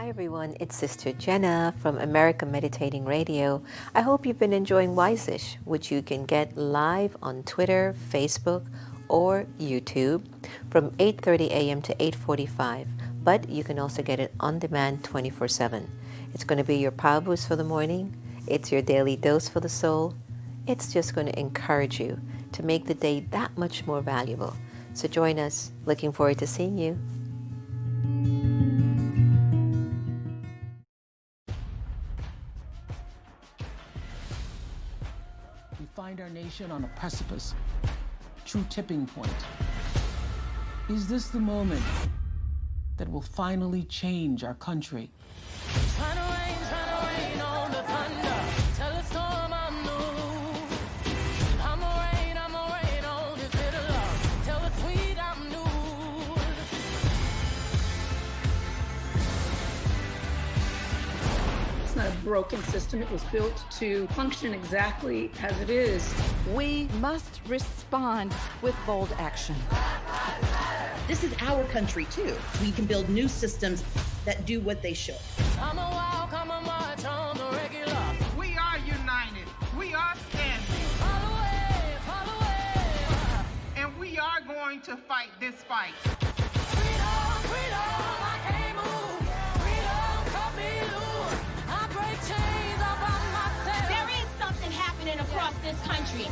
Hi everyone, it's Sister Jenna from America Meditating Radio. I hope you've been enjoying Wiseish, which you can get live on Twitter, Facebook, or YouTube from 8:30 a.m. to 8:45. But you can also get it on demand 24/7. It's going to be your power boost for the morning. It's your daily dose for the soul. It's just going to encourage you to make the day that much more valuable. So join us. Looking forward to seeing you. We find our nation on a precipice, true tipping point. Is this the moment that will finally change our country? Trying to rain on the thunder. Tell the storm I'm new. I'ma rain on this little love. Tell the sweet I'm new. It's not a broken system. It was built to function exactly as it is. We must respond with bold action. This is our country too. We can build new systems that do what they should. I'm a walk, I'm a march on the regular. We are united. We are standing. Follow away. And we are going to fight this fight. Freedom, I can't move. Freedom, cut me loose. I break chains all by myself. There is something happening across this country.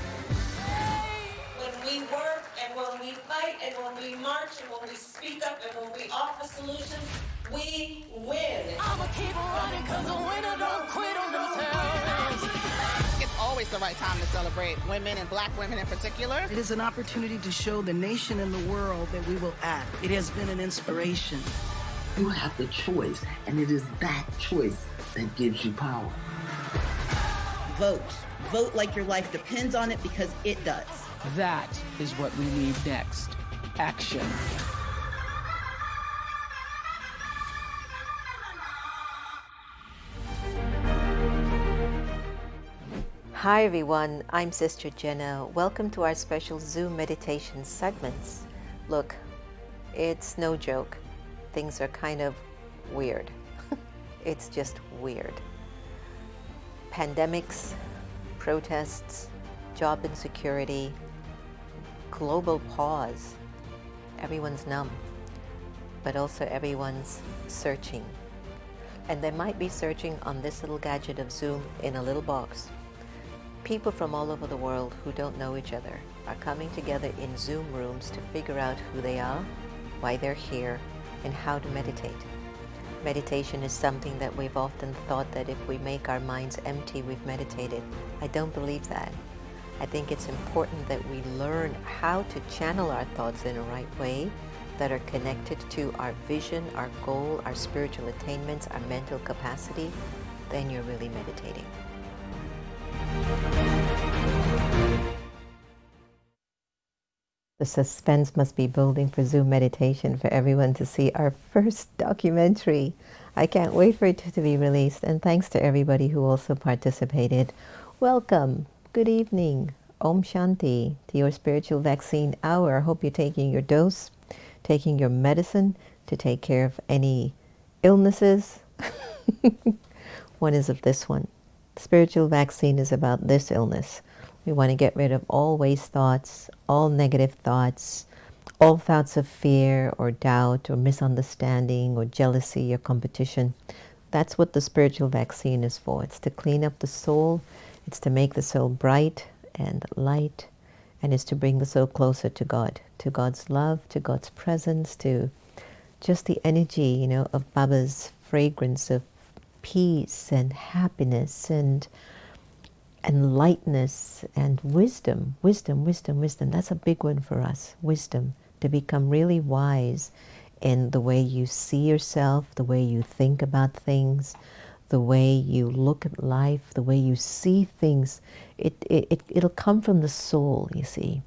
When we work and when we fight and when we march and when we speak up and when we offer solutions, we win. I'ma keep running cause the winner don't quit on themselves. It's always the right time to celebrate women and black women in particular. It is an opportunity to show the nation and the world that we will act. It has been an inspiration. You have the choice, and it is that choice that gives you power. Vote. Vote like your life depends on it because it does. That is what we need next. Action. Hi everyone, I'm Sister Jenna. Welcome to our special Zoom meditation segments. Look, it's no joke. Things are kind of weird. It's just weird. Pandemics, protests, job insecurity, global pause. Everyone's numb, but also everyone's searching. And they might be searching on this little gadget of Zoom in a little box. People from all over the world who don't know each other are coming together in Zoom rooms to figure out who they are, why they're here, and how to meditate. Meditation is something that we've often thought that if we make our minds empty, we've meditated. I don't believe that. I think it's important that we learn how to channel our thoughts in a right way that are connected to our vision, our goal, our spiritual attainments, our mental capacity. Then you're really meditating. The suspense must be building for Zoom meditation for everyone to see our first documentary. I can't wait for it to be released, and thanks to everybody who also participated. Welcome, good evening, Om Shanti, to your spiritual vaccine hour. I hope you're taking your dose, taking your medicine to take care of any illnesses. One is of this one. The spiritual vaccine is about this illness. We want to get rid of all waste thoughts, all negative thoughts, all thoughts of fear or doubt or misunderstanding or jealousy or competition. That's what the spiritual vaccine is for. It's to clean up the soul. It's to make the soul bright and light. And it's to bring the soul closer to God, to God's love, to God's presence, to just the energy, of Baba's fragrance of peace and happiness and lightness and wisdom. Wisdom. That's a big one for us. Wisdom. To become really wise in the way you see yourself, the way you think about things, the way you look at life, the way you see things. It'll come from the soul, you see.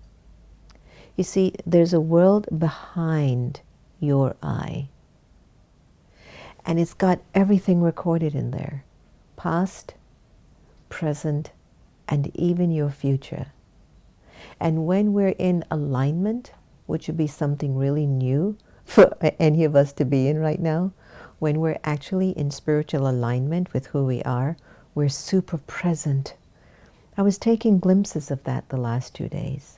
You see, there's a world behind your eye. And it's got everything recorded in there. Past, present, and even your future. And when we're in alignment, which would be something really new for any of us to be in right now, when we're actually in spiritual alignment with who we are, we're super present. I was taking glimpses of that the last 2 days.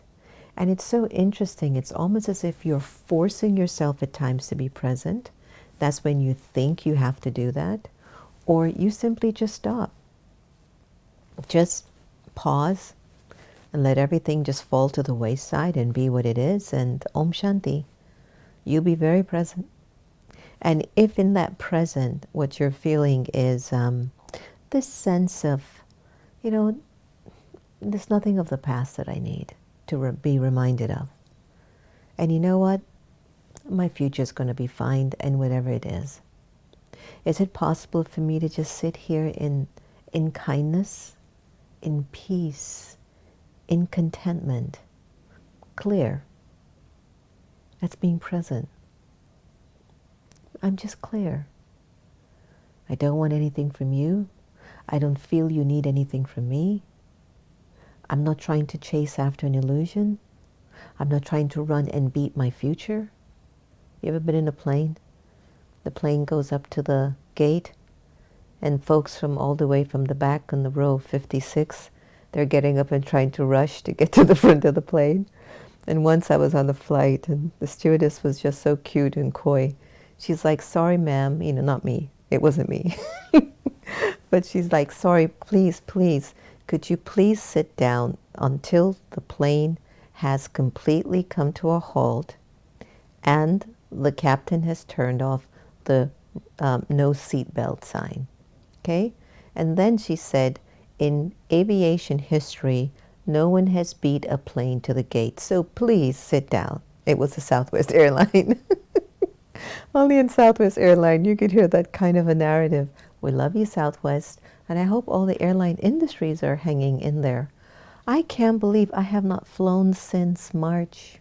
And it's so interesting. It's almost as if you're forcing yourself at times to be present. That's when you think you have to do that. Or you simply just stop. Just pause and let everything just fall to the wayside and be what it is. And Om Shanti. You'll be very present. And if in that present, what you're feeling is this sense of, you know, there's nothing of the past that I need to be reminded of. And you know what? My future's going to be fine, and whatever it is. Is it possible for me to just sit here in kindness, in peace, in contentment, clear? That's being present. I'm just clear. I don't want anything from you. I don't feel you need anything from me. I'm not trying to chase after an illusion. I'm not trying to run and beat my future. You ever been in a plane? The plane goes up to the gate, and folks from all the way from the back on the row 56, they're getting up and trying to rush to get to the front of the plane. And once I was on the flight, and the stewardess was just so cute and coy. She's like, sorry, ma'am, you know, not me. It wasn't me. But she's like, sorry, please, please, could you please sit down until the plane has completely come to a halt and the captain has turned off the no seatbelt sign. Okay? And then she said, in aviation history, no one has beat a plane to the gate, so please sit down. It was a Southwest airline. Only in Southwest Airline you could hear that kind of a narrative. We love you, Southwest, and I hope all the airline industries are hanging in there. I can't believe I have not flown since March.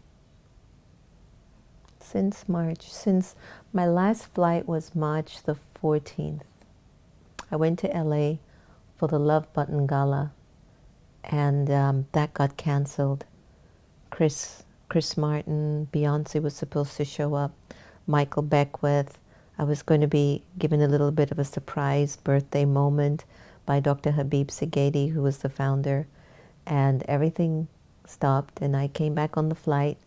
Since March. Since my last flight was March the 14th. I went to LA for the Love Button Gala, and that got canceled. Chris Martin, Beyonce was supposed to show up, Michael Beckwith. I was going to be given a little bit of a surprise birthday moment by Dr. Habib Segedi, who was the founder, and everything stopped, and I came back on the flight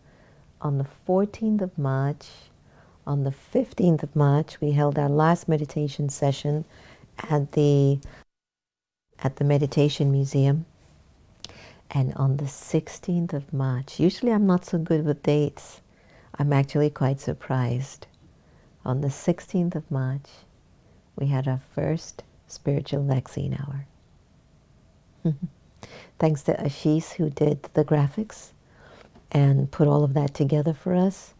on the 14th of March. On the 15th of March, we held our last meditation session at the Meditation Museum. And on the 16th of March, usually I'm not so good with dates. I'm actually quite surprised. On the 16th of March, we had our first spiritual vaccine hour. Thanks to Ashish, who did the graphics and put all of that together for us.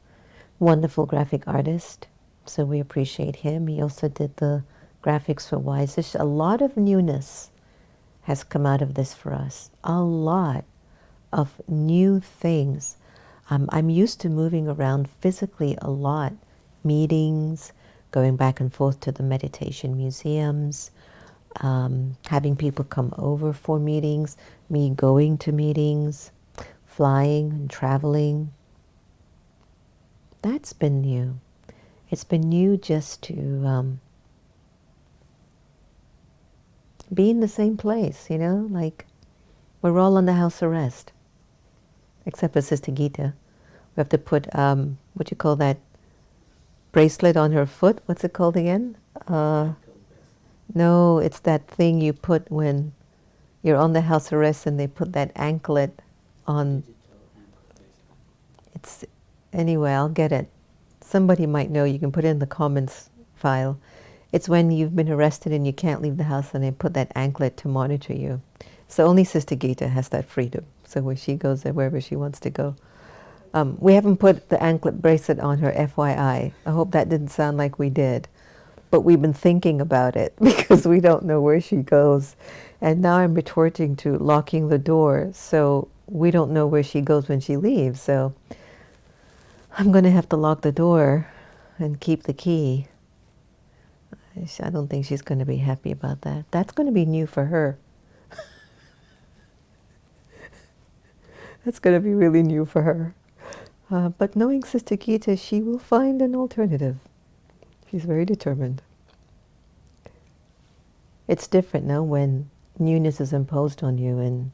Wonderful graphic artist, so we appreciate him. He also did the graphics for Wiseish. A lot of newness has come out of this for us. A lot of new things. I'm used to moving around physically a lot. Meetings, going back and forth to the meditation museums, having people come over for meetings, me going to meetings, flying and traveling. That's been new. It's been new just to be in the same place, you know, like we're all under house arrest, except for Sister Gita. We have to put, what you call that, bracelet on her foot. What's it called again? No, it's that thing you put when you're on the house arrest and they put that anklet on. It's, anyway, I'll get it. Somebody might know. You can put it in the comments file. It's when you've been arrested and you can't leave the house and they put that anklet to monitor you. So only Sister Gita has that freedom. So where she goes there, wherever she wants to go. We haven't put the anklet bracelet on her, FYI. I hope that didn't sound like we did. But we've been thinking about it because we don't know where she goes. And now I'm retorting to locking the door. So we don't know where she goes when she leaves. So I'm going to have to lock the door and keep the key. I don't think she's going to be happy about that. That's going to be new for her. That's going to be really new for her. But knowing Sister Gita, she will find an alternative. She's very determined. It's different now when newness is imposed on you and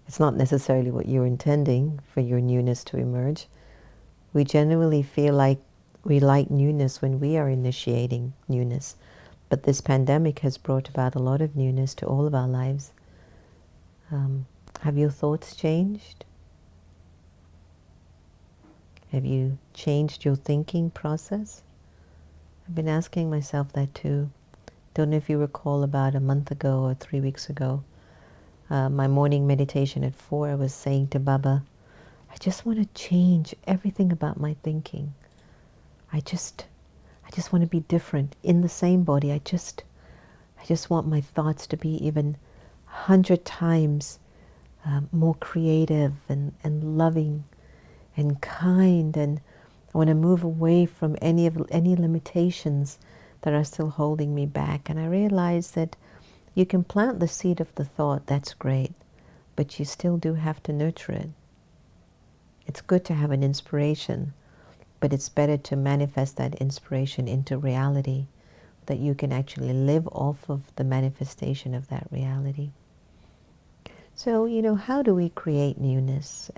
it's not necessarily what you're intending for your newness to emerge. We generally feel like we like newness when we are initiating newness. But this pandemic has brought about a lot of newness to all of our lives. Have your thoughts changed? Have you changed your thinking process? I've been asking myself that too. Don't know if you recall about a month ago or 3 weeks ago, my morning meditation at 4, I was saying to Baba, I just want to change everything about my thinking. I just want to be different in the same body. I just want my thoughts to be even 100 times more creative and loving and kind, and I want to move away from any limitations that are still holding me back. And I realized that you can plant the seed of the thought, that's great, but you still do have to nurture it. It's good to have an inspiration, but it's better to manifest that inspiration into reality, that you can actually live off of the manifestation of that reality. So, how do we create newness?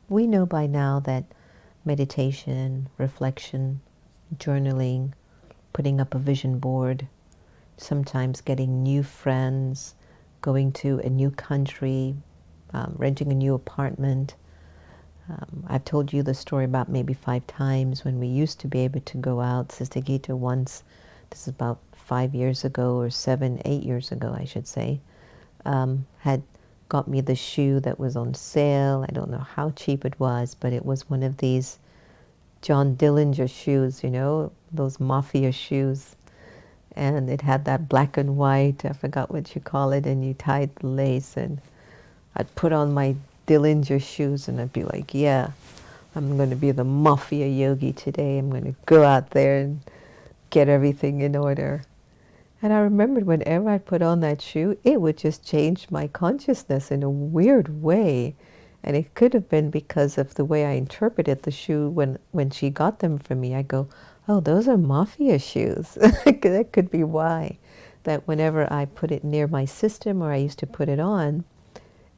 We know by now that meditation, reflection, journaling, putting up a vision board, sometimes getting new friends, going to a new country, renting a new apartment. I've told you the story about maybe 5 times when we used to be able to go out. Sister Gita once, this is about 5 years ago, or 7, 8 years ago, I should say, had got me the shoe that was on sale. I don't know how cheap it was, but it was one of these John Dillinger shoes, those mafia shoes. And it had that black and white, I forgot what you call it, and you tied the lace. And I'd put on my Dillinger shoes and I'd be like, yeah, I'm going to be the mafia yogi today. I'm going to go out there and get everything in order. And I remembered whenever I put on that shoe, it would just change my consciousness in a weird way. And it could have been because of the way I interpreted the shoe when she got them for me. I go, oh, those are mafia shoes. That could be why. That whenever I put it near my system, or I used to put it on,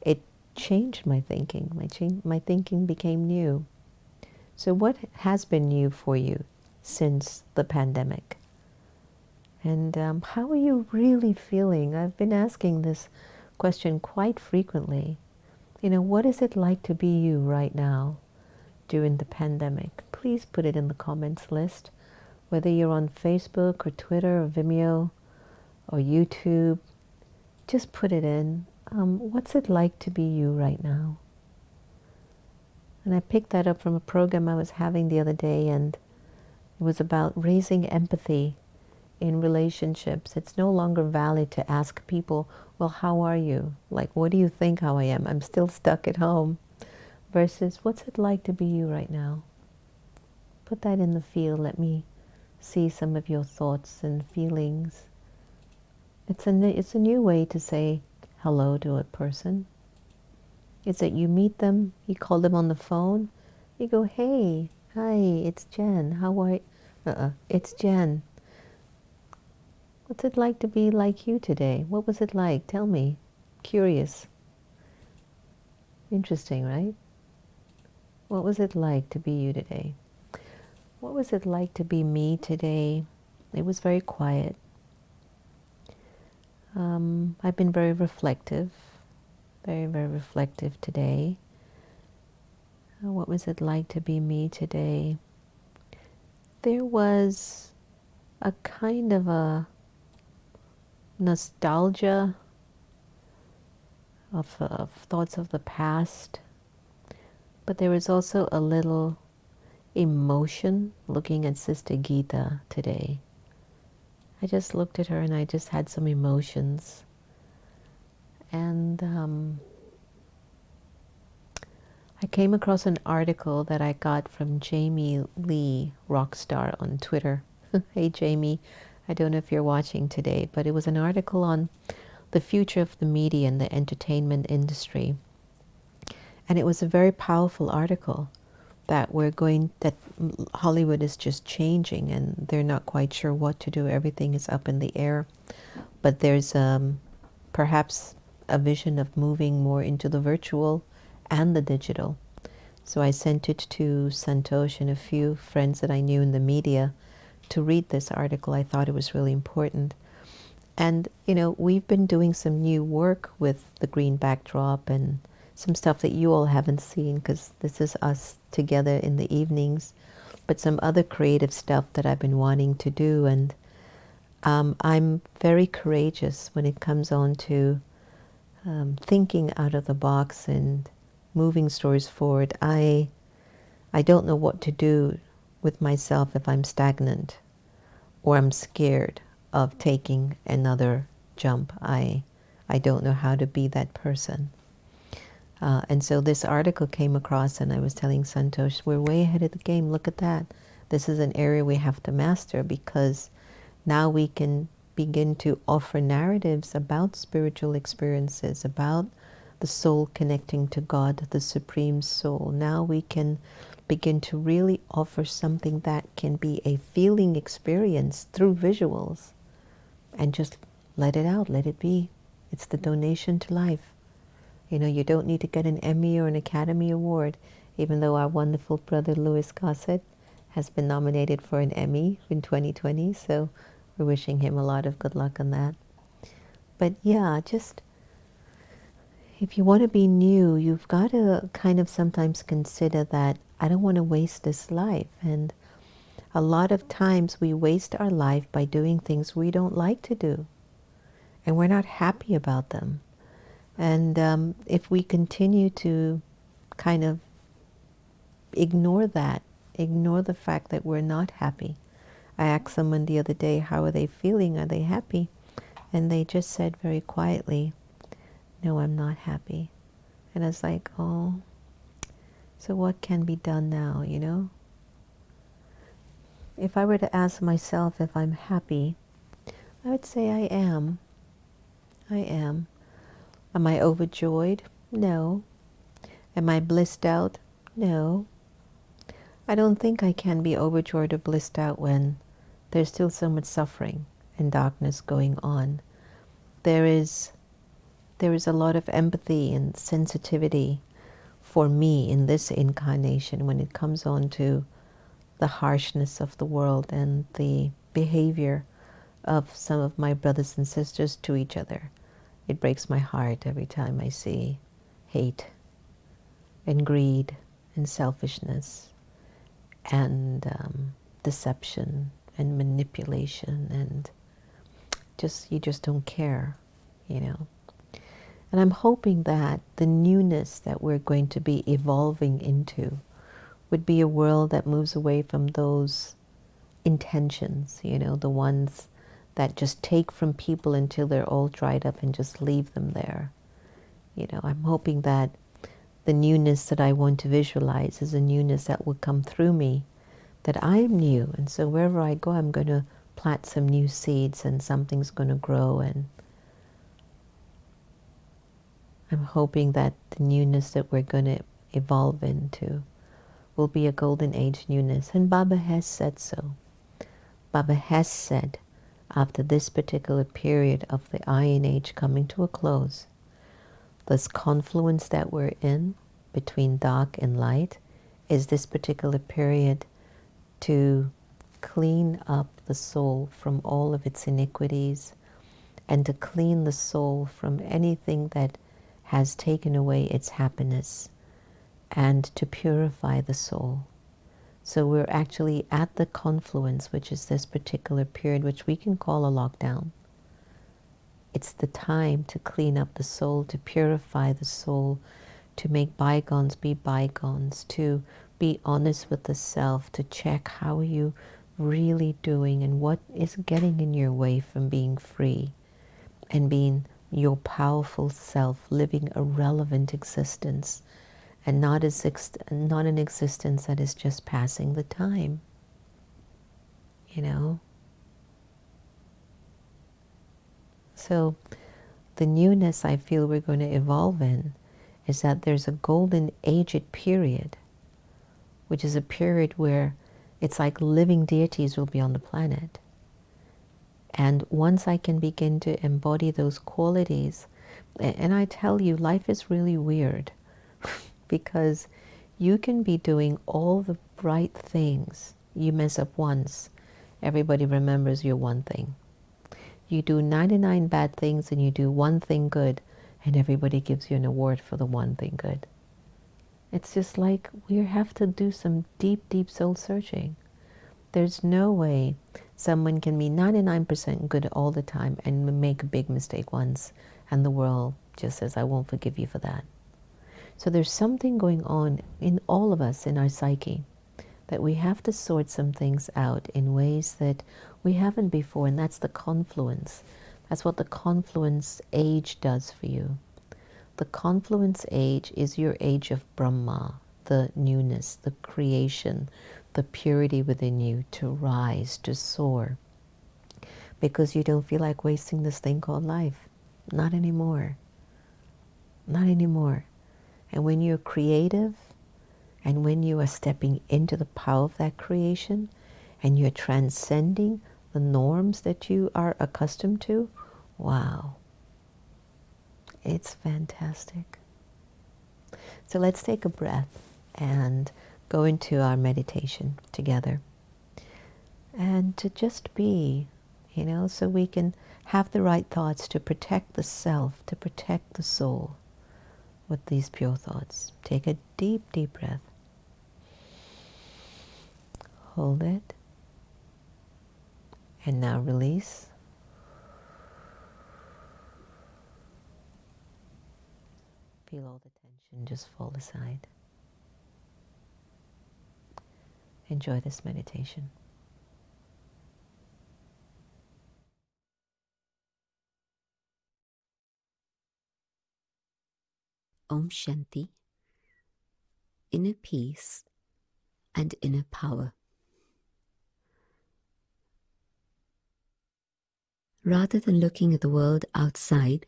it changed my thinking. My thinking became new. So what has been new for you since the pandemic? And how are you really feeling? I've been asking this question quite frequently. What is it like to be you right now during the pandemic? Please put it in the comments list, whether you're on Facebook or Twitter or Vimeo or YouTube. Just put it in. What's it like to be you right now? And I picked that up from a program I was having the other day, and it was about raising empathy in relationships. It's no longer valid to ask people, well, how are you? Like, what do you think how I am? I'm still stuck at home. Versus, what's it like to be you right now? Put that in the field. Let me see some of your thoughts and feelings. It's a new way to say hello to a person. It's that you meet them, you call them on the phone, you go, hey, hi, it's Jen. How are you? It's Jen. What's it like to be like you today? What was it like? Tell me. Curious. Interesting, right? What was it like to be you today? What was it like to be me today? It was very quiet. I've been very reflective. Very, very reflective today. What was it like to be me today? There was a kind of a nostalgia of thoughts of the past, but there was also a little emotion looking at Sister Gita today. I just looked at her and I just had some emotions. And I came across an article that I got from Jamie Lee, Rockstar, on Twitter. Hey Jamie, I don't know if you're watching today, but it was an article on the future of the media and the entertainment industry. And it was a very powerful article that Hollywood is just changing and they're not quite sure what to do. Everything is up in the air. But there's perhaps a vision of moving more into the virtual and the digital. So I sent it to Santosh and a few friends that I knew in the media to read this article. I thought it was really important. And, you know, we've been doing some new work with the green backdrop and some stuff that you all haven't seen because this is us together in the evenings, but some other creative stuff that I've been wanting to do. And I'm very courageous when it comes on to thinking out of the box and moving stories forward. I don't know what to do with myself if I'm stagnant or I'm scared of taking another jump. I don't know how to be that person. And so this article came across and I was telling Santosh, we're way ahead of the game. Look at that. This is an area we have to master because now we can begin to offer narratives about spiritual experiences, about the soul connecting to God, the Supreme Soul. Now we can begin to really offer something that can be a feeling experience through visuals and just let it out, let it be. It's the donation to life. You know, you don't need to get an Emmy or an Academy Award, even though our wonderful brother Louis Gossett has been nominated for an Emmy in 2020, so we're wishing him a lot of good luck on that. But yeah, just if you want to be new, you've got to kind of sometimes consider that I don't want to waste this life. And a lot of times we waste our life by doing things we don't like to do, and we're not happy about them. And if we continue to kind of ignore that, ignore the fact that we're not happy. I asked someone the other day, how are they feeling? Are they happy? And they just said very quietly, no, I'm not happy. And I was like, oh, so what can be done now, you know? If I were to ask myself if I'm happy, I would say I am. I am. Am I overjoyed? No. Am I blissed out? No. I don't think I can be overjoyed or blissed out when there's still so much suffering and darkness going on. There is a lot of empathy and sensitivity for me in this incarnation when it comes on to the harshness of the world and the behavior of some of my brothers and sisters to each other. It breaks my heart every time I see hate and greed and selfishness and deception and manipulation, and you just don't care, you know. And I'm hoping that the newness that we're going to be evolving into would be a world that moves away from those intentions, you know, the ones that just take from people until they're all dried up and just leave them there. You know, I'm hoping that the newness that I want to visualize is a newness that will come through me, that I'm new. And so wherever I go, I'm going to plant some new seeds and something's going to grow. And I'm hoping that the newness that we're going to evolve into will be a golden age newness. And Baba has said so. Baba has said, after this particular period of the Iron Age coming to a close, this confluence that we're in between dark and light is this particular period to clean up the soul from all of its iniquities and to clean the soul from anything that has taken away its happiness and to purify the soul. So we're actually at the confluence, which is this particular period, which we can call a lockdown. It's the time to clean up the soul, to purify the soul, to make bygones be bygones, to be honest with the self, to check how are you really doing and what is getting in your way from being free and being your powerful self, living a relevant existence, and not an existence that is just passing the time, you know? So the newness I feel we're going to evolve in is that there's a golden aged period which is a period where it's like living deities will be on the planet. And once I can begin to embody those qualities, and I tell you, life is really weird because you can be doing all the bright things. You mess up once, everybody remembers your one thing. You do 99 bad things and you do one thing good, and everybody gives you an award for the one thing good. It's just like we have to do some deep, deep soul searching. There's no way someone can be 99% good all the time and make a big mistake once, and the world just says, I won't forgive you for that. So there's something going on in all of us, in our psyche, that we have to sort some things out in ways that we haven't before, and that's the confluence. That's what the confluence age does for you. The confluence age is your age of Brahma, the newness, the creation, the purity within you to rise, to soar. Because you don't feel like wasting this thing called life. Not anymore. Not anymore. And when you're creative, and when you are stepping into the power of that creation, and you're transcending the norms that you are accustomed to, wow. It's fantastic. So let's take a breath and go into our meditation together. And to just be, so we can have the right thoughts to protect the self, to protect the soul with these pure thoughts. Take a deep, deep breath. Hold it. And now release. Feel all the tension just fall aside. Enjoy this meditation. Om Shanti, inner peace and inner power. Rather than looking at the world outside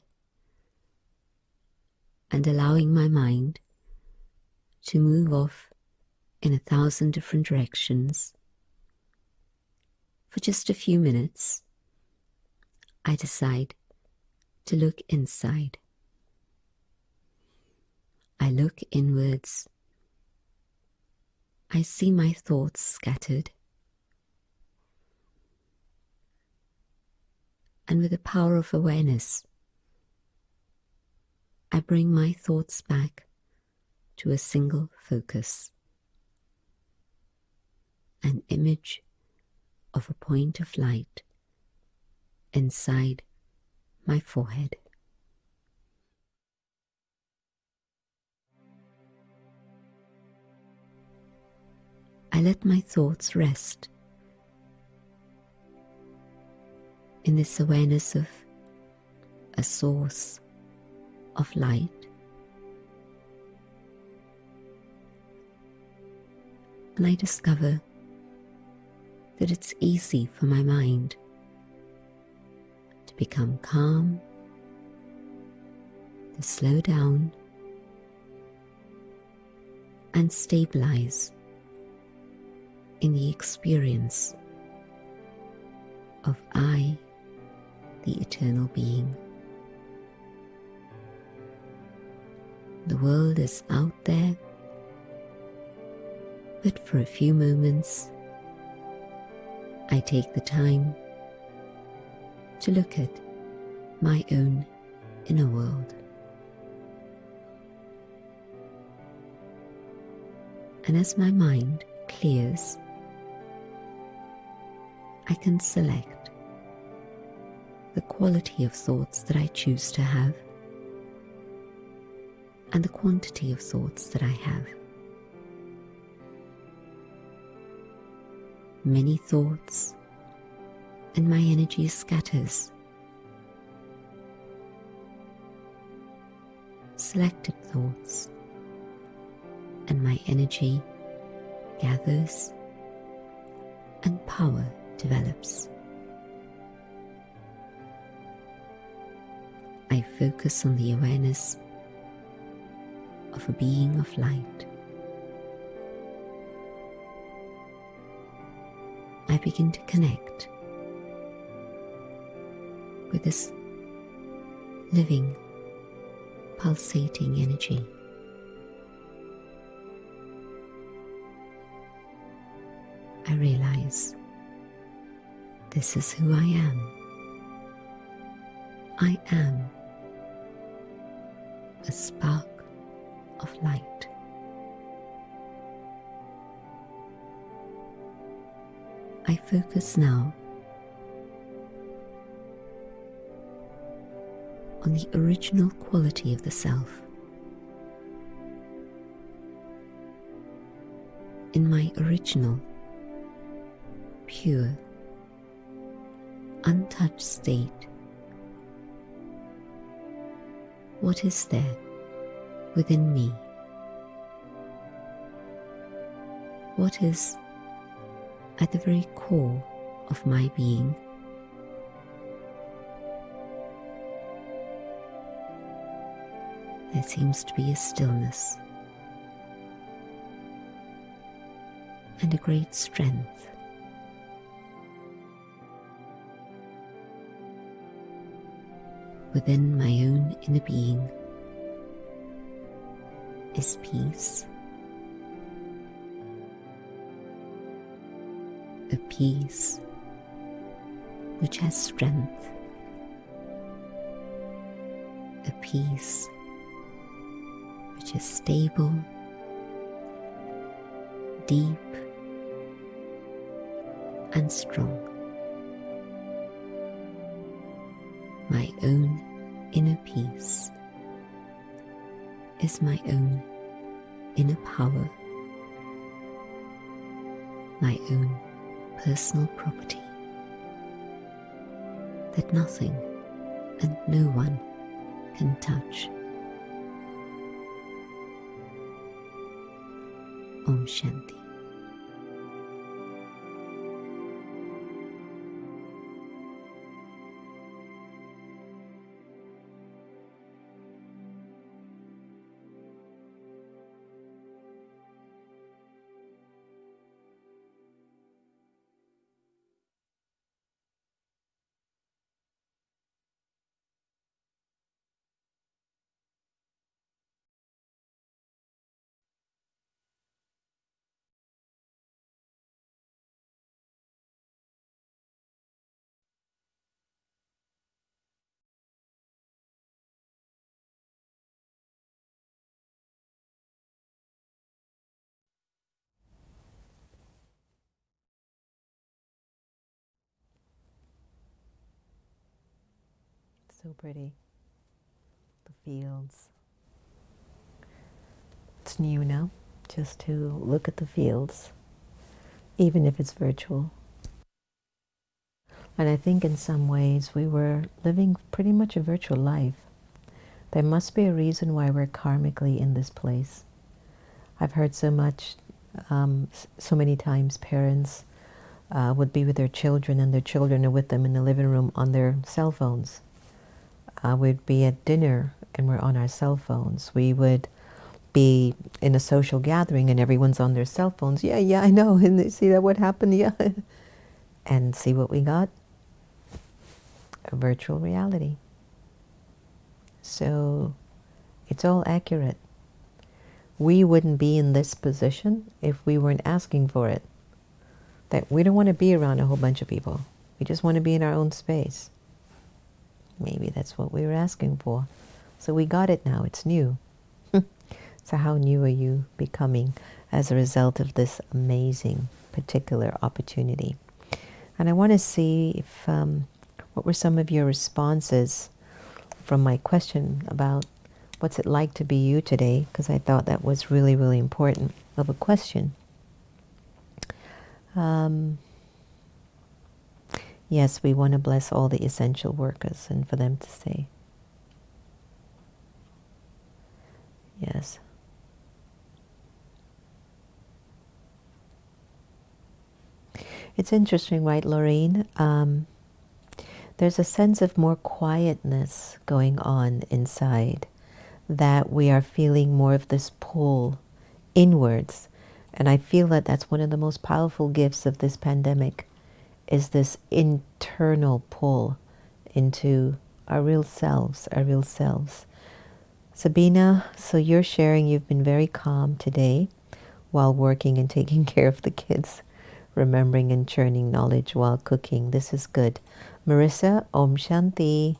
and allowing my mind to move off in 1,000 different directions, for just a few minutes, I decide to look inside. I look inwards. I see my thoughts scattered. And with the power of awareness, I bring my thoughts back to a single focus, an image of a point of light inside my forehead. I let my thoughts rest in this awareness of a source of light, and I discover that it's easy for my mind to become calm, to slow down and stabilize in the experience of I, the eternal being. The world is out there, but for a few moments, I take the time to look at my own inner world. And as my mind clears, I can select the quality of thoughts that I choose to have and the quantity of thoughts that I have. Many thoughts and my energy scatters. Selected thoughts and my energy gathers and power develops. I focus on the awareness of a being of light. I begin to connect with this living, pulsating energy. I realize this is who I am. I am a spark of light. I focus now on the original quality of the self. In my original, pure, untouched state, what is there within me? What is at the very core of my being? There seems to be a stillness and a great strength. Within my own inner being is peace, a peace which has strength, a peace which is stable, deep, and strong. My own inner peace is my own inner power, my own personal property that nothing and no one can touch. Om Shanti. So pretty. The fields. It's new now, just to look at the fields, even if it's virtual. And I think in some ways we were living pretty much a virtual life. There must be a reason why we're karmically in this place. I've heard so much, so many times parents would be with their children and their children are with them in the living room on their cell phones. We'd be at dinner and we're on our cell phones. We would be in a social gathering and everyone's on their cell phones. Yeah, I know. And they see that what happened? Yeah. And see what we got? A virtual reality. So it's all accurate. We wouldn't be in this position if we weren't asking for it. That we don't want to be around a whole bunch of people. We just want to be in our own space. Maybe that's what we were asking for. So we got it now. It's new. So how new are you becoming as a result of this amazing particular opportunity? And I want to see if what were some of your responses from my question about what's it like to be you today, because I thought that was really, really important of a question. Yes, we want to bless all the essential workers and for them to say. Yes. It's interesting, right, Lorraine? There's a sense of more quietness going on inside, that we are feeling more of this pull inwards. And I feel that that's one of the most powerful gifts of this pandemic, is this internal pull into our real selves, our real selves. Sabina, so you're sharing you've been very calm today while working and taking care of the kids, remembering and churning knowledge while cooking. This is good. Marissa, Om Shanti.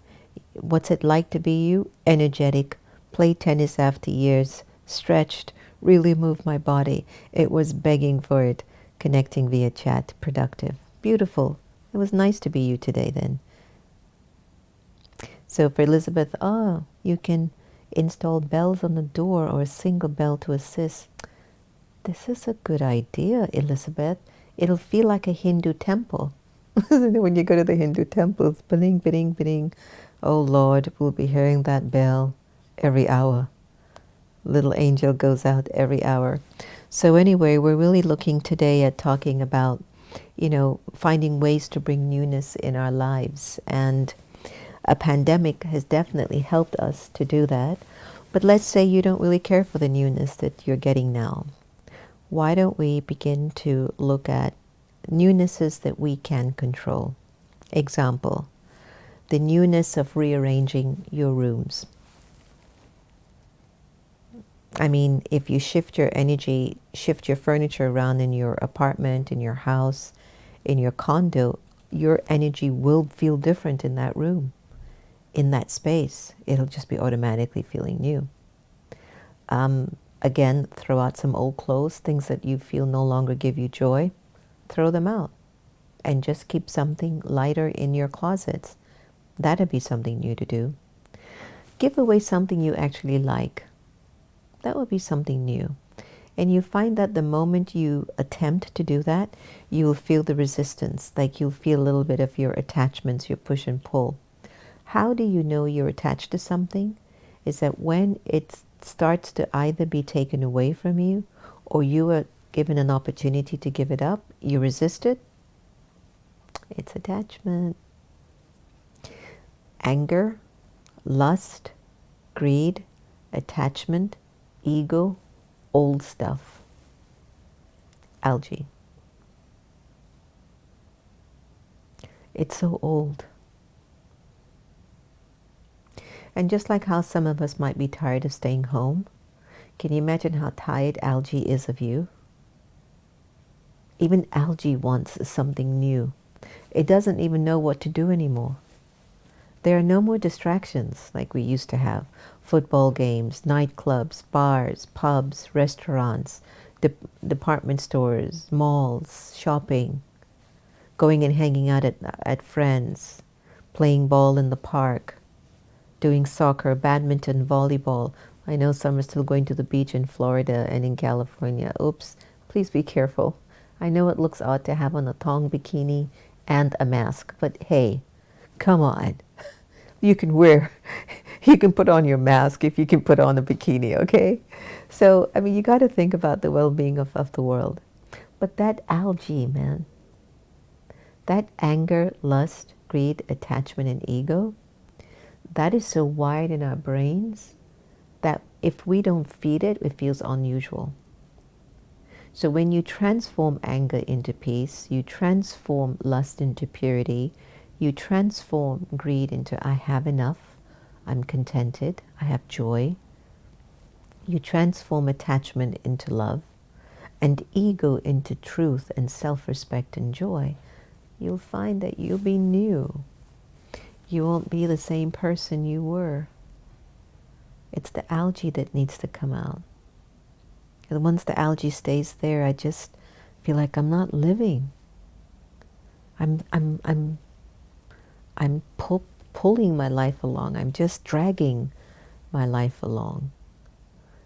What's it like to be you? Energetic. Played tennis after years. Stretched. Really moved my body. It was begging for it. Connecting via chat. Productive. Beautiful. It was nice to be you today then. So for Elizabeth, you can install bells on the door or a single bell to assist. This is a good idea, Elizabeth. It'll feel like a Hindu temple. When you go to the Hindu temples, bling, bling, bling. Oh Lord, we'll be hearing that bell every hour. Little angel goes out every hour. So anyway, we're really looking today at talking about, finding ways to bring newness in our lives. And a pandemic has definitely helped us to do that. But let's say you don't really care for the newness that you're getting now. Why don't we begin to look at newnesses that we can control? Example, the newness of rearranging your rooms. I mean, if you shift your energy, shift your furniture around in your apartment, in your house, in your condo, your energy will feel different in that room, in that space. It'll just be automatically feeling new. Again, throw out some old clothes, things that you feel no longer give you joy. Throw them out and just keep something lighter in your closets. That'd be something new to do. Give away something you actually like. That would be something new. And you find that the moment you attempt to do that, you'll feel the resistance, like you'll feel a little bit of your attachments, your push and pull. How do you know you're attached to something? Is that when it starts to either be taken away from you or you are given an opportunity to give it up, you resist it. It's attachment. Anger, lust, greed, attachment, ego, old stuff. Algae. It's so old. And just like how some of us might be tired of staying home, can you imagine how tired algae is of you? Even algae wants something new. It doesn't even know what to do anymore. There are no more distractions like we used to have. Football games, nightclubs, bars, pubs, restaurants, department stores, malls, shopping, going and hanging out at friends, playing ball in the park, doing soccer, badminton, volleyball. I know some are still going to the beach in Florida and in California. Oops, please be careful. I know it looks odd to have on a thong bikini and a mask, but hey, come on. You can put on your mask if you can put on a bikini, okay? So, I mean, you got to think about the well-being of the world. But that algae, man, that anger, lust, greed, attachment, and ego, that is so wired in our brains that if we don't feed it, it feels unusual. So when you transform anger into peace, you transform lust into purity, you transform greed into I have enough, I'm contented, I have joy. You transform attachment into love and ego into truth and self-respect and joy. You'll find that you'll be new. You won't be the same person you were. It's the algae that needs to come out. And once the algae stays there, I just feel like I'm not living. I'm pulling my life along. I'm just dragging my life along.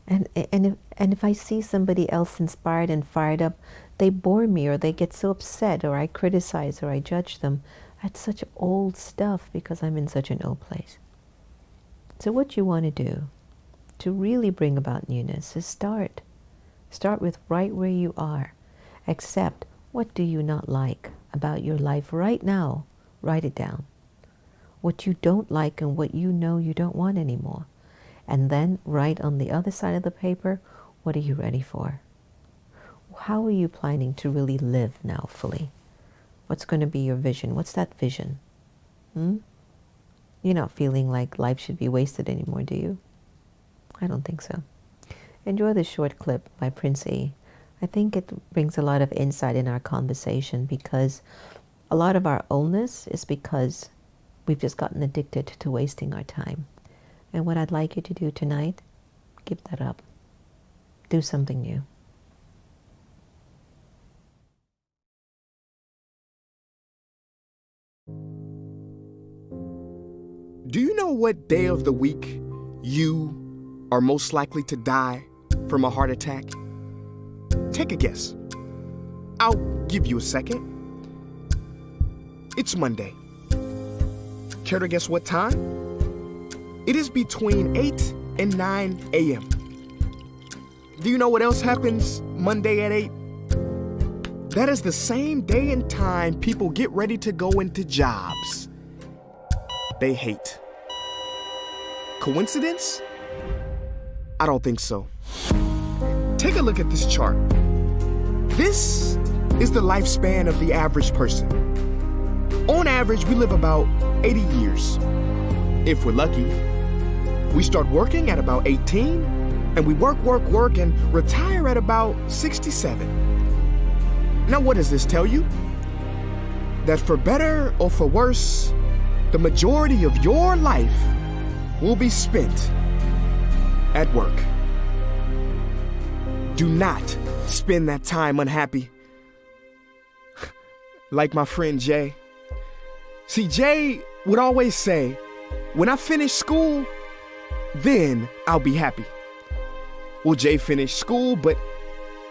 And if I see somebody else inspired and fired up, they bore me or they get so upset or I criticize or I judge them. That's such old stuff because I'm in such an old place. So what you want to do to really bring about newness is start. Start with right where you are. Accept what do you not like about your life right now. Write it down. What you don't like and what you know you don't want anymore. And then write on the other side of the paper, what are you ready for? How are you planning to really live now fully? What's going to be your vision? What's that vision? You're not feeling like life should be wasted anymore, do you? I don't think so. Enjoy this short clip by Prince E. I think it brings a lot of insight in our conversation, because a lot of our illness is because we've just gotten addicted to wasting our time. And what I'd like you to do tonight, give that up. Do something new. Do you know what day of the week you are most likely to die from a heart attack? Take a guess. I'll give you a second. It's Monday. Care to guess what time? It is between 8 and 9 a.m. Do you know what else happens Monday at 8? That is the same day and time people get ready to go into jobs they hate. Coincidence? I don't think so. Take a look at this chart. This is the lifespan of the average person. On average, we live about 80 years. If we're lucky, we start working at about 18, and we work, and retire at about 67. Now, what does this tell you? That for better or for worse, the majority of your life will be spent at work. Do not spend that time unhappy. Like my friend Jay. See, Jay would always say, when I finish school, then I'll be happy. Well, Jay finished school, but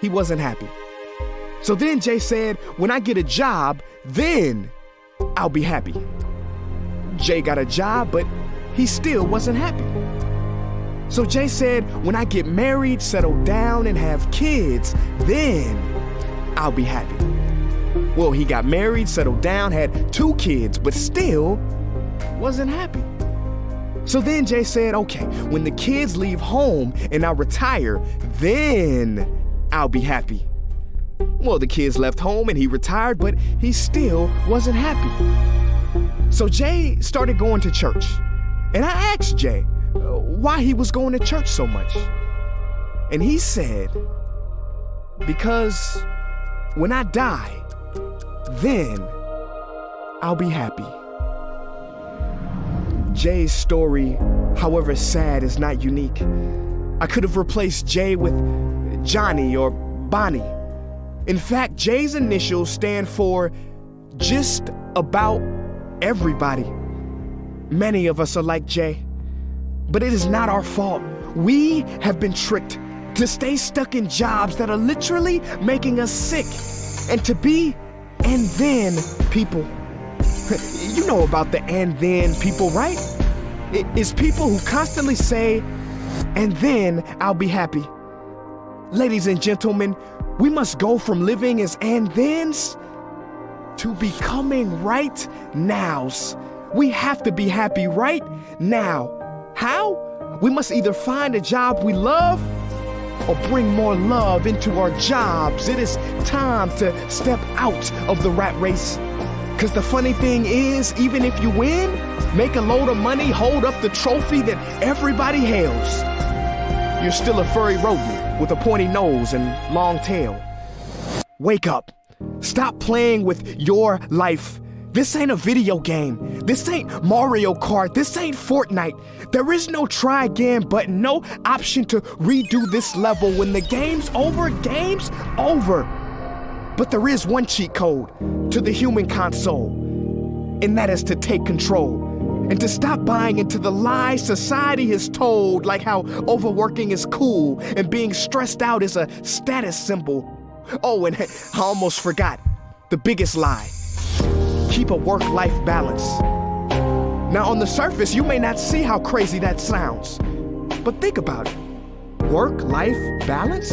he wasn't happy. So then Jay said, when I get a job, then I'll be happy. Jay got a job, but he still wasn't happy. So Jay said, when I get married, settle down, and have kids, then I'll be happy. Well, he got married, settled down, had 2 kids, but still wasn't happy. So then Jay said, okay, when the kids leave home and I retire, then I'll be happy. Well, the kids left home and he retired, but he still wasn't happy. So Jay started going to church. And I asked Jay why he was going to church so much. And he said, because when I die, then I'll be happy. Jay's story, however sad, is not unique. I could have replaced Jay with Johnny or Bonnie. In fact, Jay's initials stand for just about everybody. Many of us are like Jay, but it is not our fault. We have been tricked to stay stuck in jobs that are literally making us sick, and to be and then people. You know about the and then people, right? It's people who constantly say, and then I'll be happy. Ladies and gentlemen, we must go from living as and thens to becoming right nows. We have to be happy right now. How? We must either find a job we love or bring more love into our jobs. It is time to step out of the rat race. Because the funny thing is, even if you win, make a load of money, hold up the trophy that everybody hails, you're still a furry rodent with a pointy nose and long tail. Wake up. Stop playing with your life. This ain't a video game. This ain't Mario Kart. This ain't Fortnite. There is no try again button, no option to redo this level. When the game's over, game's over. But there is one cheat code to the human console, and that is to take control and to stop buying into the lies society has told, like how overworking is cool and being stressed out is a status symbol. Oh, and I almost forgot the biggest lie. Keep a work-life balance. Now, on the surface, you may not see how crazy that sounds, but think about it. Work-life balance?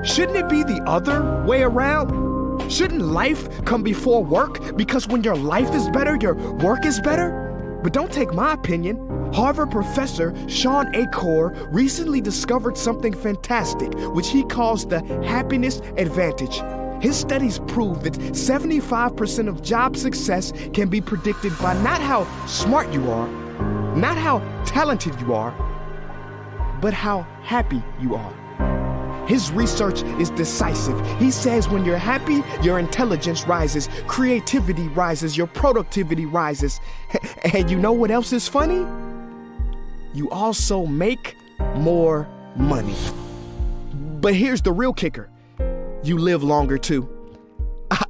Shouldn't it be the other way around? Shouldn't life come before work? Because when your life is better, your work is better? But don't take my opinion. Harvard professor Sean Achor recently discovered something fantastic, which he calls the happiness advantage. His studies prove that 75% of job success can be predicted by not how smart you are, not how talented you are, but how happy you are. His research is decisive. He says when you're happy, your intelligence rises, creativity rises, your productivity rises. And you know what else is funny? You also make more money. But here's the real kicker. You live longer too.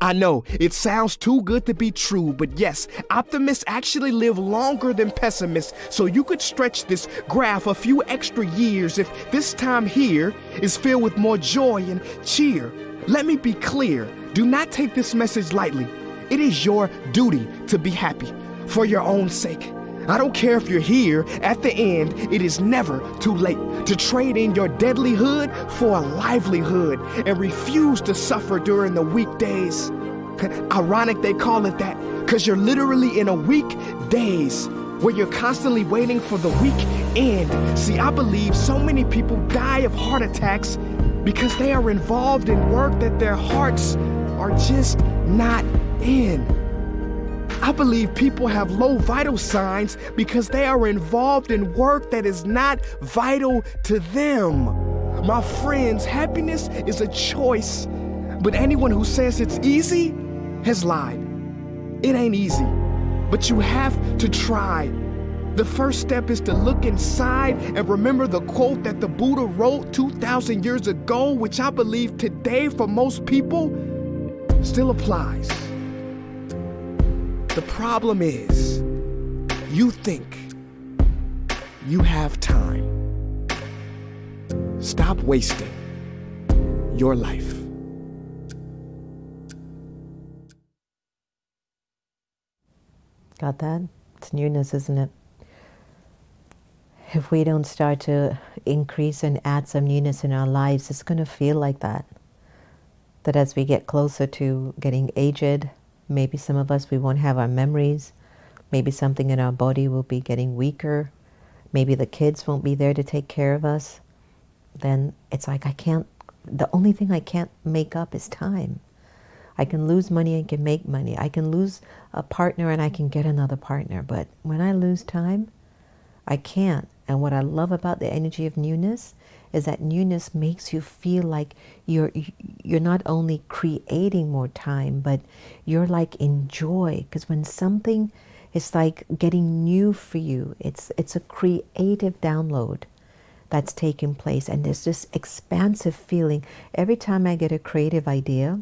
I know, it sounds too good to be true, but yes, optimists actually live longer than pessimists, so you could stretch this graph a few extra years if this time here is filled with more joy and cheer. Let me be clear, do not take this message lightly. It is your duty to be happy, for your own sake. I don't care if you're here at the end, it is never too late to trade in your deadlyhood for a livelihood and refuse to suffer during the weekdays. Ironic they call it that, because you're literally in a weekdays where you're constantly waiting for the weekend. See, I believe so many people die of heart attacks because they are involved in work that their hearts are just not in. I believe people have low vital signs because they are involved in work that is not vital to them. My friends, happiness is a choice, but anyone who says it's easy has lied. It ain't easy, but you have to try. The first step is to look inside and remember the quote that the Buddha wrote 2,000 years ago, which I believe today for most people still applies. The problem is, you think you have time. Stop wasting your life. Got that? It's newness, isn't it? If we don't start to increase and add some newness in our lives, it's going to feel like that. That as we get closer to getting aged, maybe some of us, we won't have our memories. Maybe something in our body will be getting weaker. Maybe the kids won't be there to take care of us. Then it's like the only thing I can't make up is time. I can lose money, I can make money. I can lose a partner and I can get another partner. But when I lose time, I can't. And what I love about the energy of newness is that newness makes you feel like you're not only creating more time, but you're like in joy. Because when something is like getting new for you, it's a creative download that's taking place. And there's this expansive feeling. Every time I get a creative idea,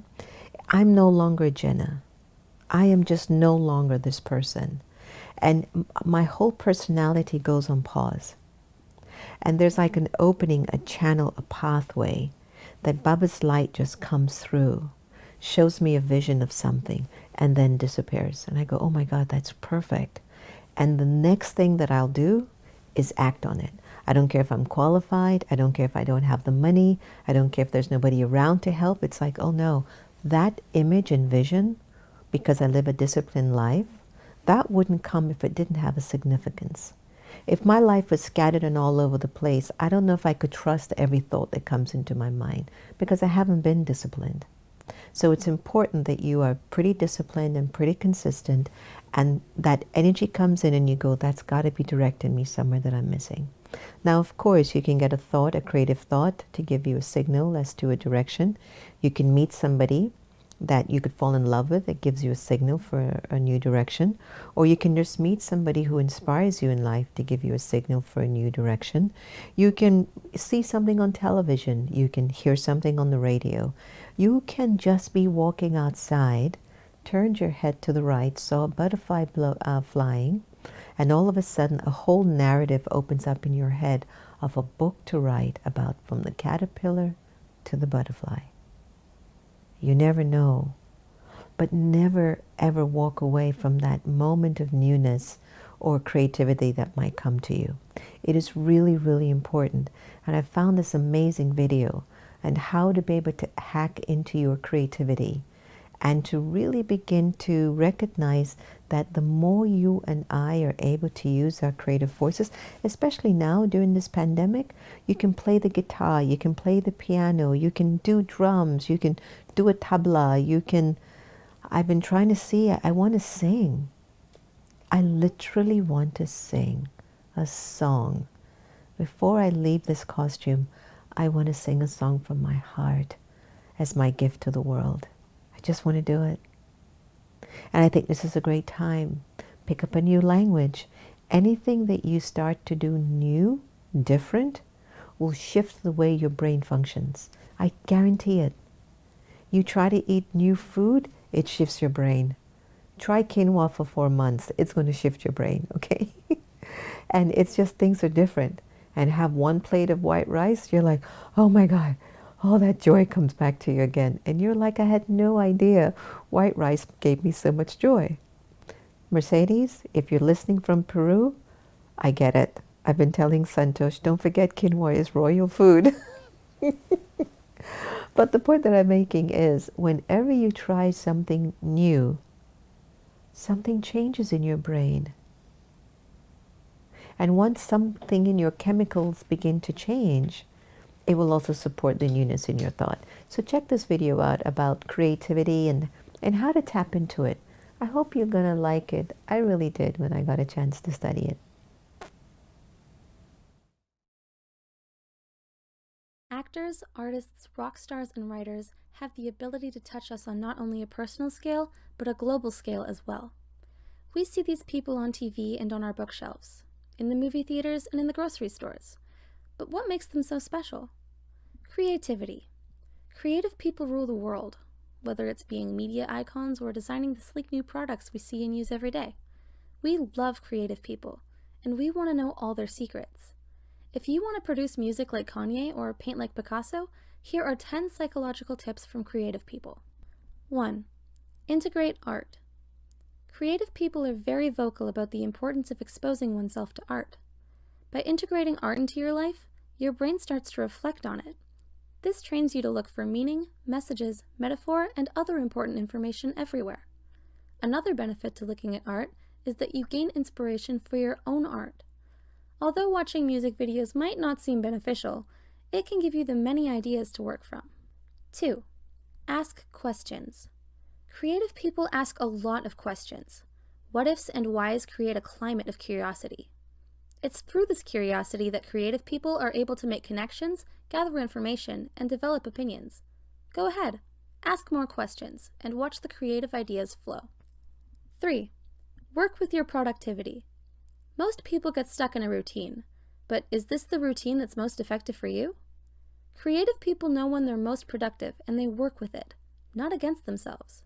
I'm no longer Jenna. I am just no longer this person. And my whole personality goes on pause. And there's like an opening, a channel, a pathway that Baba's light just comes through, shows me a vision of something, and then disappears. And I go, oh my God, that's perfect. And the next thing that I'll do is act on it. I don't care if I'm qualified. I don't care if I don't have the money. I don't care if there's nobody around to help. It's like, oh no, that image and vision, because I live a disciplined life, that wouldn't come if it didn't have a significance. If my life was scattered and all over the place, I don't know if I could trust every thought that comes into my mind because I haven't been disciplined. So it's important that you are pretty disciplined and pretty consistent, and that energy comes in and you go, that's got to be directing me somewhere that I'm missing. Now, of course, you can get a thought, a creative thought, to give you a signal as to a direction. You can meet somebody that you could fall in love with. It gives you a signal for a new direction. Or you can just meet somebody who inspires you in life to give you a signal for a new direction. You can see something on television. You can hear something on the radio. You can just be walking outside, turned your head to the right, saw a butterfly flying, and all of a sudden a whole narrative opens up in your head of a book to write about, from the caterpillar to the butterfly. You never know, but never ever walk away from that moment of newness or creativity that might come to you. It is really, really important. And I found this amazing video on how to be able to hack into your creativity and to really begin to recognize that the more you and I are able to use our creative forces, especially now during this pandemic, you can play the guitar, you can play the piano, you can do drums, you can do a tabla, you can, I've been trying to see, I want to sing. I literally want to sing a song. Before I leave this costume, I want to sing a song from my heart as my gift to the world. I just want to do it. And I think this is a great time. Pick up a new language. Anything that you start to do new, different, will shift the way your brain functions. I guarantee it. You try to eat new food, it shifts your brain. Try quinoa for 4 months. It's going to shift your brain, okay? And it's just things are different. And have one plate of white rice, you're like, oh my God, all that joy comes back to you again. And you're like, I had no idea white rice gave me so much joy. Mercedes, if you're listening from Peru, I get it. I've been telling Santosh, don't forget quinoa is royal food. But the point that I'm making is, whenever you try something new, something changes in your brain. And once something in your chemicals begin to change, it will also support the newness in your thought. So check this video out about creativity and how to tap into it. I hope you're going to like it. I really did when I got a chance to study it. Actors, artists, rock stars, and writers have the ability to touch us on not only a personal scale, but a global scale as well. We see these people on TV and on our bookshelves, in the movie theaters and in the grocery stores. But what makes them so special? Creativity. Creative people rule the world, whether it's being media icons or designing the sleek new products we see and use every day. We love creative people, and we want to know all their secrets. If you want to produce music like Kanye or paint like Picasso, here are 10 psychological tips from creative people. 1. Integrate art. Creative people are very vocal about the importance of exposing oneself to art. By integrating art into your life, your brain starts to reflect on it. This trains you to look for meaning, messages, metaphor, and other important information everywhere. Another benefit to looking at art is that you gain inspiration for your own art. Although watching music videos might not seem beneficial, it can give you the many ideas to work from. 2. Ask questions. Creative people ask a lot of questions. What ifs and whys create a climate of curiosity. It's through this curiosity that creative people are able to make connections, gather information, and develop opinions. Go ahead, ask more questions, and watch the creative ideas flow. 3. Work with your productivity. Most people get stuck in a routine, but is this the routine that's most effective for you? Creative people know when they're most productive, and they work with it, not against themselves.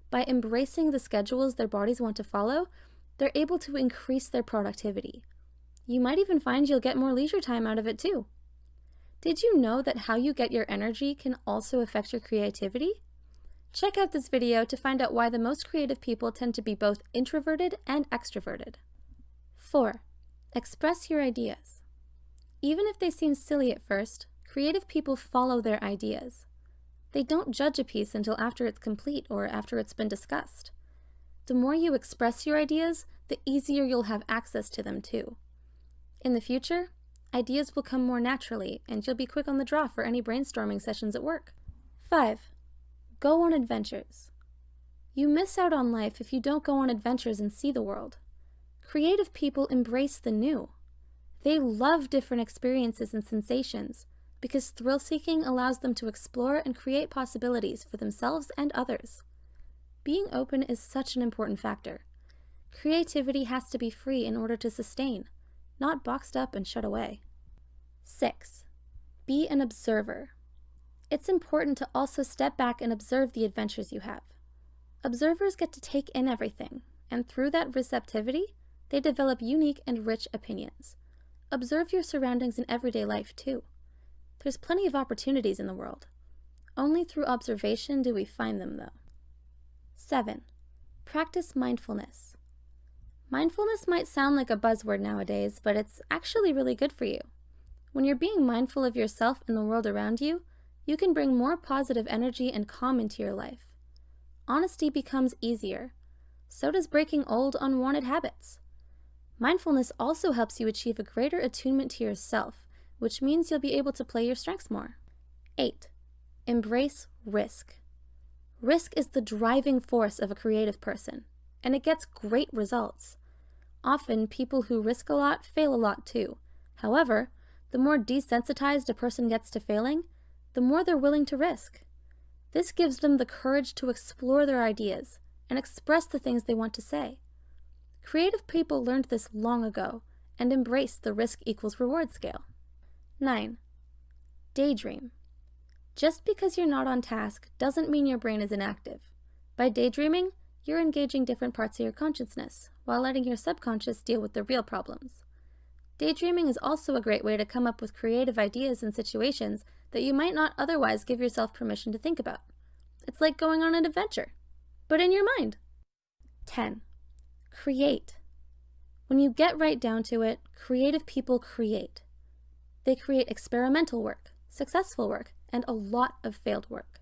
By embracing the schedules their bodies want to follow, they're able to increase their productivity. You might even find you'll get more leisure time out of it too. Did you know that how you get your energy can also affect your creativity? Check out this video to find out why the most creative people tend to be both introverted and extroverted. 4. Express your ideas. Even if they seem silly at first, creative people follow their ideas. They don't judge a piece until after it's complete or after it's been discussed. The more you express your ideas, the easier you'll have access to them too. In the future, ideas will come more naturally, and you'll be quick on the draw for any brainstorming sessions at work. 5. Go on adventures. You miss out on life if you don't go on adventures and see the world. Creative people embrace the new. They love different experiences and sensations because thrill-seeking allows them to explore and create possibilities for themselves and others. Being open is such an important factor. Creativity has to be free in order to sustain, not boxed up and shut away. 6. Be an observer. It's important to also step back and observe the adventures you have. Observers get to take in everything, and through that receptivity, they develop unique and rich opinions. Observe your surroundings in everyday life too. There's plenty of opportunities in the world. Only through observation do we find them though. 7. Practice mindfulness. Mindfulness might sound like a buzzword nowadays, but it's actually really good for you. When you're being mindful of yourself and the world around you, you can bring more positive energy and calm into your life. honesty becomes easier. So does breaking old, unwanted habits. Mindfulness also helps you achieve a greater attunement to yourself, which means you'll be able to play your strengths more. 8. Embrace risk. Risk is the driving force of a creative person, and it gets great results. Often, people who risk a lot fail a lot too. However, the more desensitized a person gets to failing, the more they're willing to risk. This gives them the courage to explore their ideas and express the things they want to say. Creative people learned this long ago and embraced the risk equals reward scale. 9. Daydream. Just because you're not on task doesn't mean your brain is inactive. By daydreaming, you're engaging different parts of your consciousness while letting your subconscious deal with the real problems. Daydreaming is also a great way to come up with creative ideas and situations that you might not otherwise give yourself permission to think about. It's like going on an adventure, but in your mind. 10. Create. When you get right down to it, creative people create. They create experimental work, successful work, and a lot of failed work.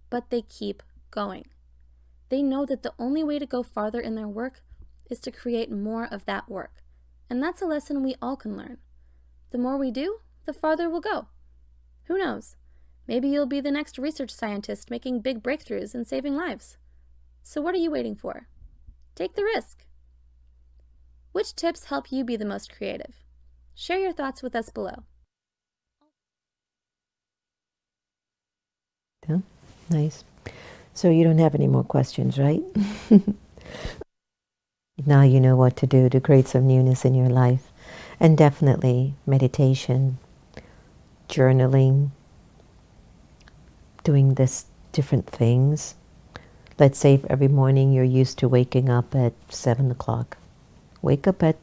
But they keep going. They know that the only way to go farther in their work is to create more of that work. And that's a lesson we all can learn. The more we do, the farther we'll go. Who knows? Maybe you'll be the next research scientist making big breakthroughs and saving lives. So what are you waiting for? Take the risk. Which tips help you be the most creative? Share your thoughts with us below. Yeah, nice. So you don't have any more questions, right? Now you know what to do to create some newness in your life. And definitely meditation, journaling, doing this different things. Let's say if every morning you're used to waking up at 7 o'clock. Wake up at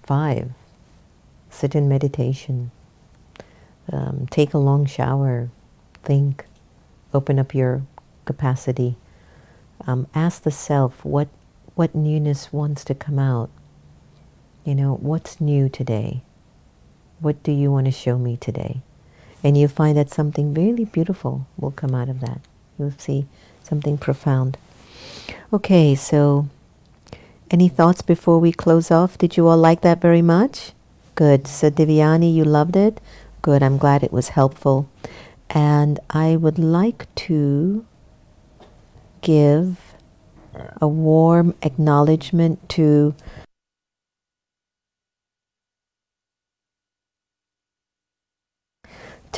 5. Sit in meditation. Take a long shower. Think. Open up your capacity. Ask the self what newness wants to come out. You know, what's new today? What do you want to show me today? And you find that something really beautiful will come out of that. You'll see something profound. Okay, so any thoughts before we close off? Did you all like that very much? Good. So Divyani, you loved it? Good. I'm glad it was helpful. And I would like to give a warm acknowledgement to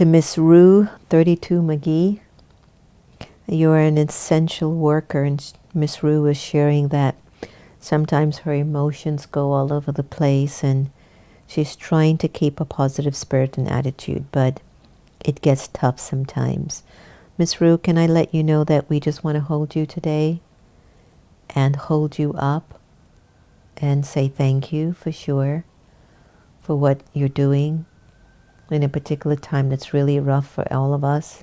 Miss Rue 32 McGee. You are an essential worker, and Miss Rue was sharing that sometimes her emotions go all over the place, and she's trying to keep a positive spirit and attitude, but it gets tough sometimes. Miss Rue, can I let you know that we just want to hold you today and hold you up and say thank you for sure for what you're doing in a particular time that's really rough for all of us.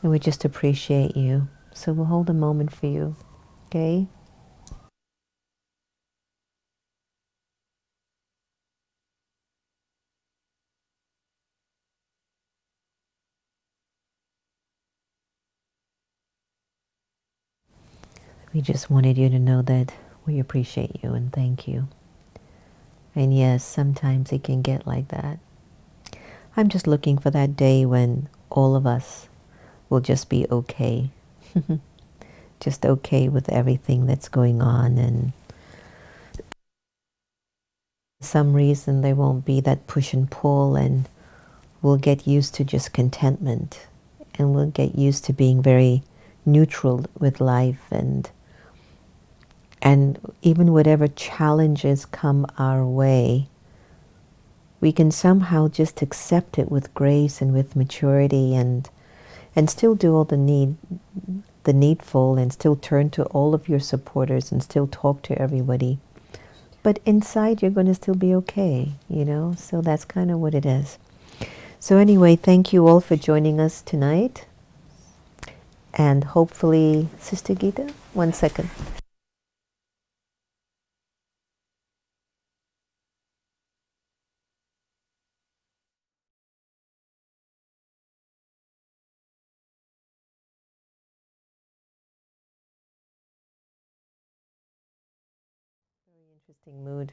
And we just appreciate you. So we'll hold a moment for you. Okay? We just wanted you to know that we appreciate you and thank you. And yes, sometimes it can get like that. I'm just looking for that day when all of us will just be okay. Just okay with everything that's going on, and for some reason there won't be that push and pull, and we'll get used to just contentment, and we'll get used to being very neutral with life, and even whatever challenges come our way, we can somehow just accept it with grace and with maturity, and still do all the needful, and still turn to all of your supporters and still talk to everybody. But inside you're going to still be okay, you know? So that's kind of what it is. So anyway, thank you all for joining us tonight. And hopefully, Sister Gita, 1 second. Interesting mood.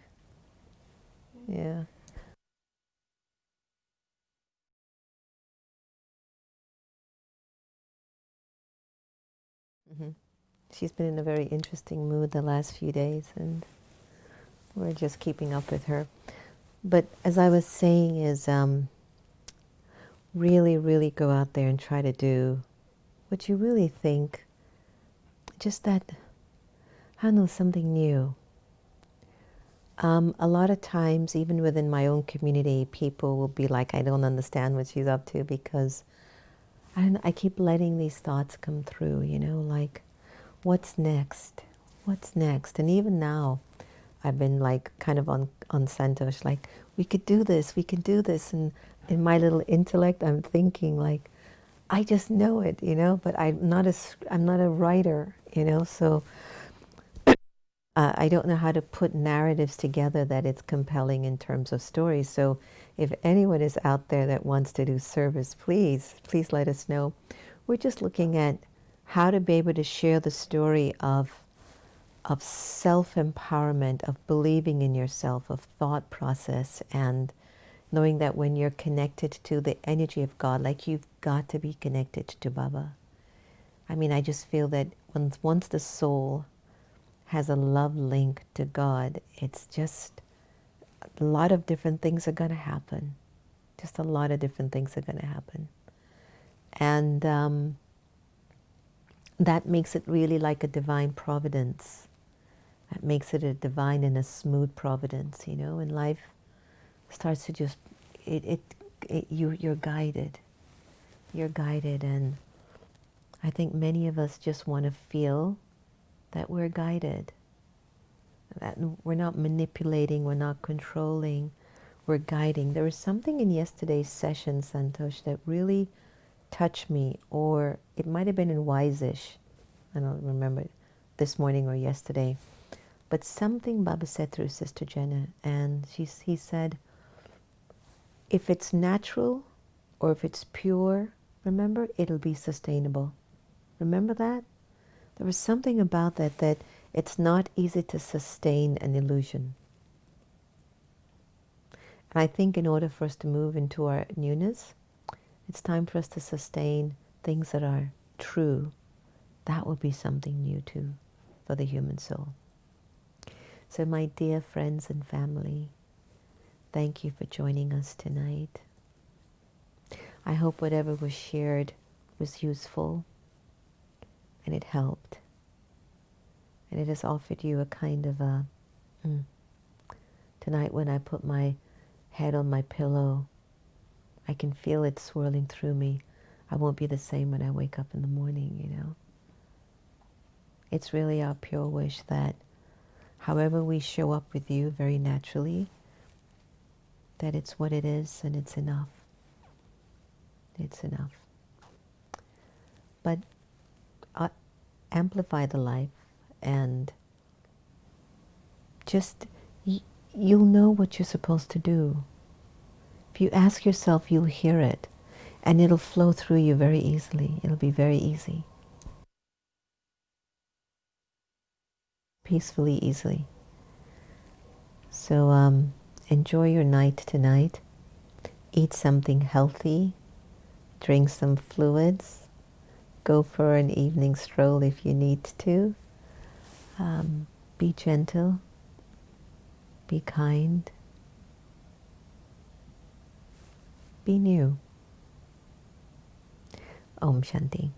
Yeah. She's been in a very interesting mood the last few days, and we're just keeping up with her. But as I was saying is, really, really go out there and try to do what you really think, just that, I don't know, something new. A lot of times, even within my own community, people will be like, I don't understand what she's up to, because I keep letting these thoughts come through, you know, like, what's next? What's next? And even now, I've been like kind of on Santosh, like, we could do this, we can do this. And in my little intellect, I'm thinking like, I just know it, you know, but I'm not a writer, you know, so I don't know how to put narratives together that it's compelling in terms of stories. So if anyone is out there that wants to do service, please let us know. We're just looking at how to be able to share the story of self-empowerment, of believing in yourself, of thought process, and knowing that when you're connected to the energy of God, like you've got to be connected to Baba. I mean, I just feel that once the soul has a love link to God, it's just a lot of different things are going to happen. Just a lot of different things are going to happen. And that makes it really like a divine providence. That makes it a divine and a smooth providence, you know, and life starts to just, you're guided. You're guided, and I think many of us just want to feel that we're guided. That we're not manipulating, we're not controlling, we're guiding. There was something in yesterday's session, Santosh, that really touched me, or it might have been in Wise-ish. I don't remember this morning or yesterday. But something Baba said through Sister Jenna, and he said, if it's natural or if it's pure, remember, it'll be sustainable. Remember that? There was something about that it's not easy to sustain an illusion. And I think in order for us to move into our newness, it's time for us to sustain things that are true. That will be something new too for the human soul. So my dear friends and family, thank you for joining us tonight. I hope whatever was shared was useful and it helped. And it has offered you a kind of a, tonight when I put my head on my pillow, I can feel it swirling through me. I won't be the same when I wake up in the morning, you know. It's really our pure wish that however we show up with you very naturally, that it's what it is and it's enough. It's enough. But amplify the life, and just, you'll know what you're supposed to do. If you ask yourself, you'll hear it, and it'll flow through you very easily. It'll be very easy. Peacefully, easily. So enjoy your night tonight. Eat something healthy. Drink some fluids. Go for an evening stroll if you need to. Be gentle. Be kind. Be new. Om Shanti.